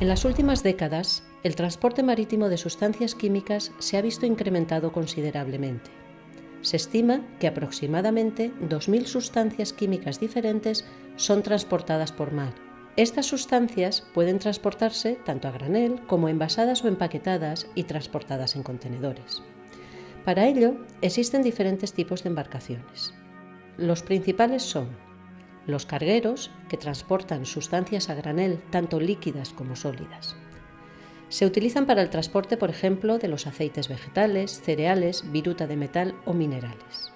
En las últimas décadas, el transporte marítimo de sustancias químicas se ha visto incrementado considerablemente. Se estima que aproximadamente 2.000 sustancias químicas diferentes son transportadas por mar. Estas sustancias pueden transportarse tanto a granel como envasadas o empaquetadas y transportadas en contenedores. Para ello, existen diferentes tipos de embarcaciones. Los principales son los cargueros, que transportan sustancias a granel tanto líquidas como sólidas. Se utilizan para el transporte, por ejemplo, de los aceites vegetales, cereales, viruta de metal o minerales.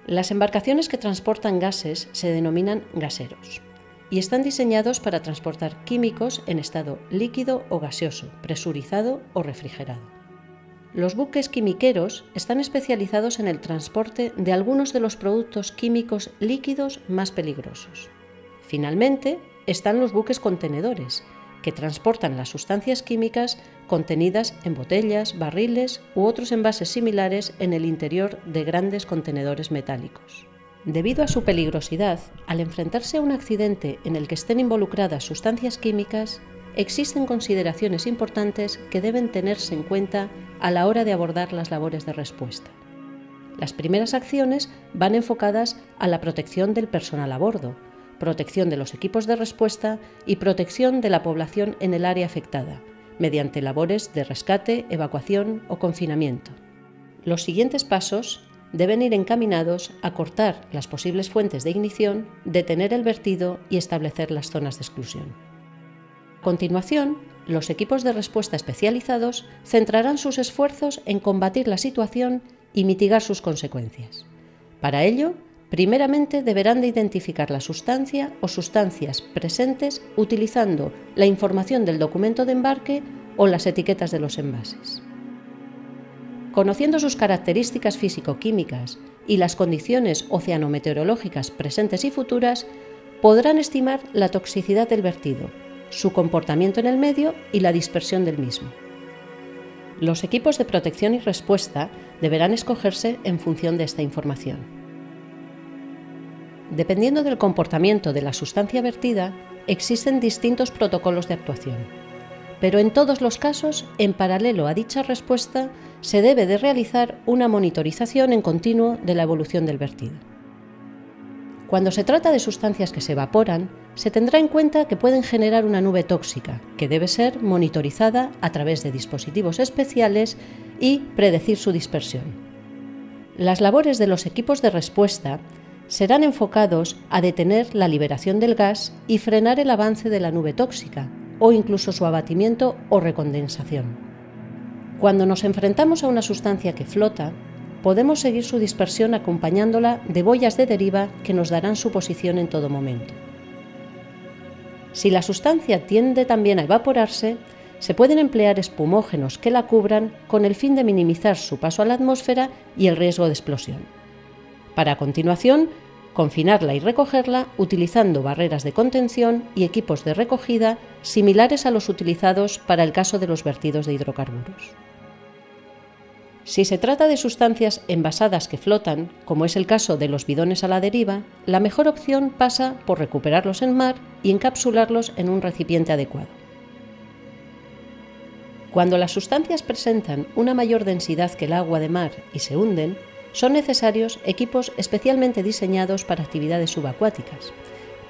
Las embarcaciones que transportan gases se denominan gaseros y están diseñados para transportar químicos en estado líquido o gaseoso, presurizado o refrigerado. Los buques quimiqueros están especializados en el transporte de algunos de los productos químicos líquidos más peligrosos. Finalmente, están los buques contenedores, que transportan las sustancias químicas contenidas en botellas, barriles u otros envases similares en el interior de grandes contenedores metálicos. Debido a su peligrosidad, al enfrentarse a un accidente en el que estén involucradas sustancias químicas, existen consideraciones importantes que deben tenerse en cuenta a la hora de abordar las labores de respuesta. Las primeras acciones van enfocadas a la protección del personal a bordo, protección de los equipos de respuesta y protección de la población en el área afectada, mediante labores de rescate, evacuación o confinamiento. Los siguientes pasos deben ir encaminados a cortar las posibles fuentes de ignición, detener el vertido y establecer las zonas de exclusión. A continuación, los equipos de respuesta especializados centrarán sus esfuerzos en combatir la situación y mitigar sus consecuencias. Para ello, primeramente deberán de identificar la sustancia o sustancias presentes utilizando la información del documento de embarque o las etiquetas de los envases. Conociendo sus características físico-químicas y las condiciones oceanometeorológicas presentes y futuras, podrán estimar la toxicidad del vertido, su comportamiento en el medio y la dispersión del mismo. Los equipos de protección y respuesta deberán escogerse en función de esta información. Dependiendo del comportamiento de la sustancia vertida, existen distintos protocolos de actuación, pero en todos los casos, en paralelo a dicha respuesta, se debe de realizar una monitorización en continuo de la evolución del vertido. Cuando se trata de sustancias que se evaporan, se tendrá en cuenta que pueden generar una nube tóxica, que debe ser monitorizada a través de dispositivos especiales y predecir su dispersión. Las labores de los equipos de respuesta serán enfocados a detener la liberación del gas y frenar el avance de la nube tóxica, o incluso su abatimiento o recondensación. Cuando nos enfrentamos a una sustancia que flota, podemos seguir su dispersión acompañándola de boyas de deriva que nos darán su posición en todo momento. Si la sustancia tiende también a evaporarse, se pueden emplear espumógenos que la cubran con el fin de minimizar su paso a la atmósfera y el riesgo de explosión. Para a continuación, confinarla y recogerla utilizando barreras de contención y equipos de recogida similares a los utilizados para el caso de los vertidos de hidrocarburos. Si se trata de sustancias envasadas que flotan, como es el caso de los bidones a la deriva, la mejor opción pasa por recuperarlos en mar y encapsularlos en un recipiente adecuado. Cuando las sustancias presentan una mayor densidad que el agua de mar y se hunden, son necesarios equipos especialmente diseñados para actividades subacuáticas,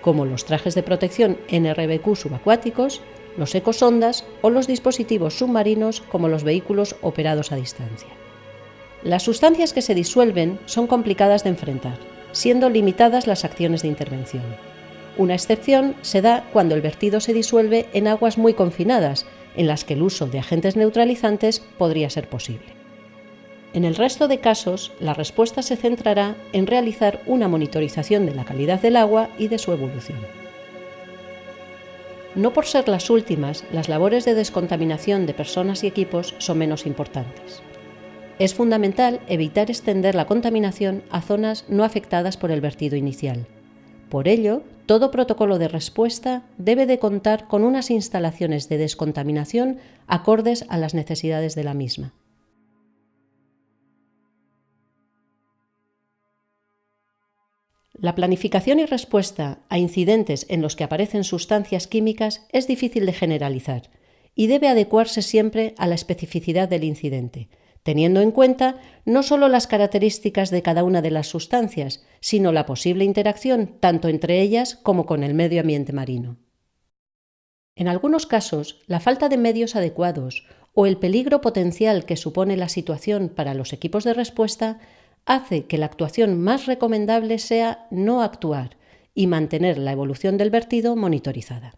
como los trajes de protección NRBQ subacuáticos, los ecosondas o los dispositivos submarinos como los vehículos operados a distancia. Las sustancias que se disuelven son complicadas de enfrentar, siendo limitadas las acciones de intervención. Una excepción se da cuando el vertido se disuelve en aguas muy confinadas, en las que el uso de agentes neutralizantes podría ser posible. En el resto de casos, la respuesta se centrará en realizar una monitorización de la calidad del agua y de su evolución. No por ser las últimas, las labores de descontaminación de personas y equipos son menos importantes. Es fundamental evitar extender la contaminación a zonas no afectadas por el vertido inicial. Por ello, todo protocolo de respuesta debe de contar con unas instalaciones de descontaminación acordes a las necesidades de la misma. La planificación y respuesta a incidentes en los que aparecen sustancias químicas es difícil de generalizar y debe adecuarse siempre a la especificidad del incidente, teniendo en cuenta no solo las características de cada una de las sustancias, sino la posible interacción tanto entre ellas como con el medio ambiente marino. En algunos casos, la falta de medios adecuados o el peligro potencial que supone la situación para los equipos de respuesta hace que la actuación más recomendable sea no actuar y mantener la evolución del vertido monitorizada.